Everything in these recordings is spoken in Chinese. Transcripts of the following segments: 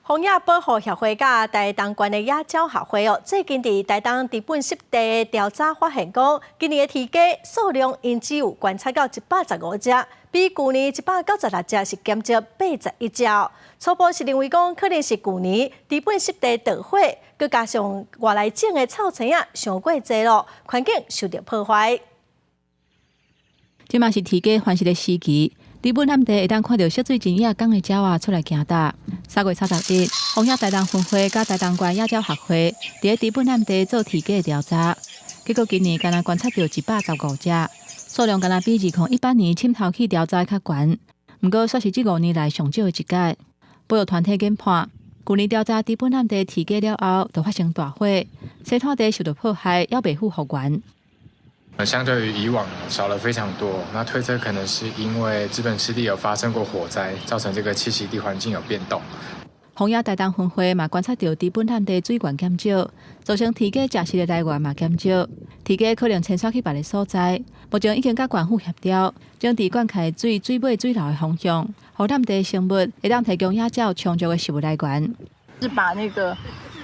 荒野保护协会甲台东县的野鸟协会最近伫台东治本湿地调查发现讲，今年的雉鸡数量因只有观察到115只，比去年196只是减少81只。初步是认为讲，可能是去年治本湿地盗火，佮加上外来种的草青啊上过济咯，环境受到破坏。即嘛是雉鸡繁殖的时期。 伫本南地会当看到小水井野港的鸟仔出来行踏。3月31日，荒野台东分会甲台东县野鸟协会伫伫本南地做雉鸡的调查，结果今年敢若观察到115只，数量敢若比2018年深头起调查较悬，不过却是这5年来上少的一届。保育团体研判，去年调查伫本南地雉鸡了后，就发生大火，生态地受到迫害，还未复复原。 相对于以往少了非常多，那推测可能是因为资本湿地有发生过火灾，造成这个栖息地环境有变动。荒野台东分会嘛观察到，伫本南地水源减少，造成雉鸡食食的来源嘛减少，雉鸡可能迁徙去别个所在。目前已经甲县府协调，将伫灌溉水尾水流的方向，互南地生物会当提供野鸟充足的食物来源。是把那个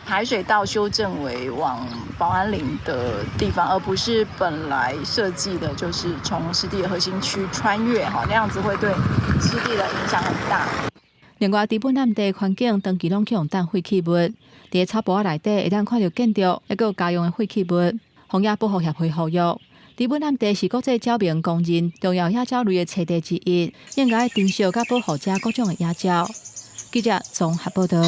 排水道修正为往保安林的地方，而不是本来设计的，就是从湿地的核心区穿越哈，那样子会对湿地的影响很大。另外，伫本南地环境长期拢去用氮废弃物，伫草坡内底会当看到建筑，还有家用的废弃物。荒野保护协会呼吁，伫本南地是国际鸟鸣公认重要野鸟类的栖地之一，应该珍惜甲保护这各种的野鸟。记者综合报道。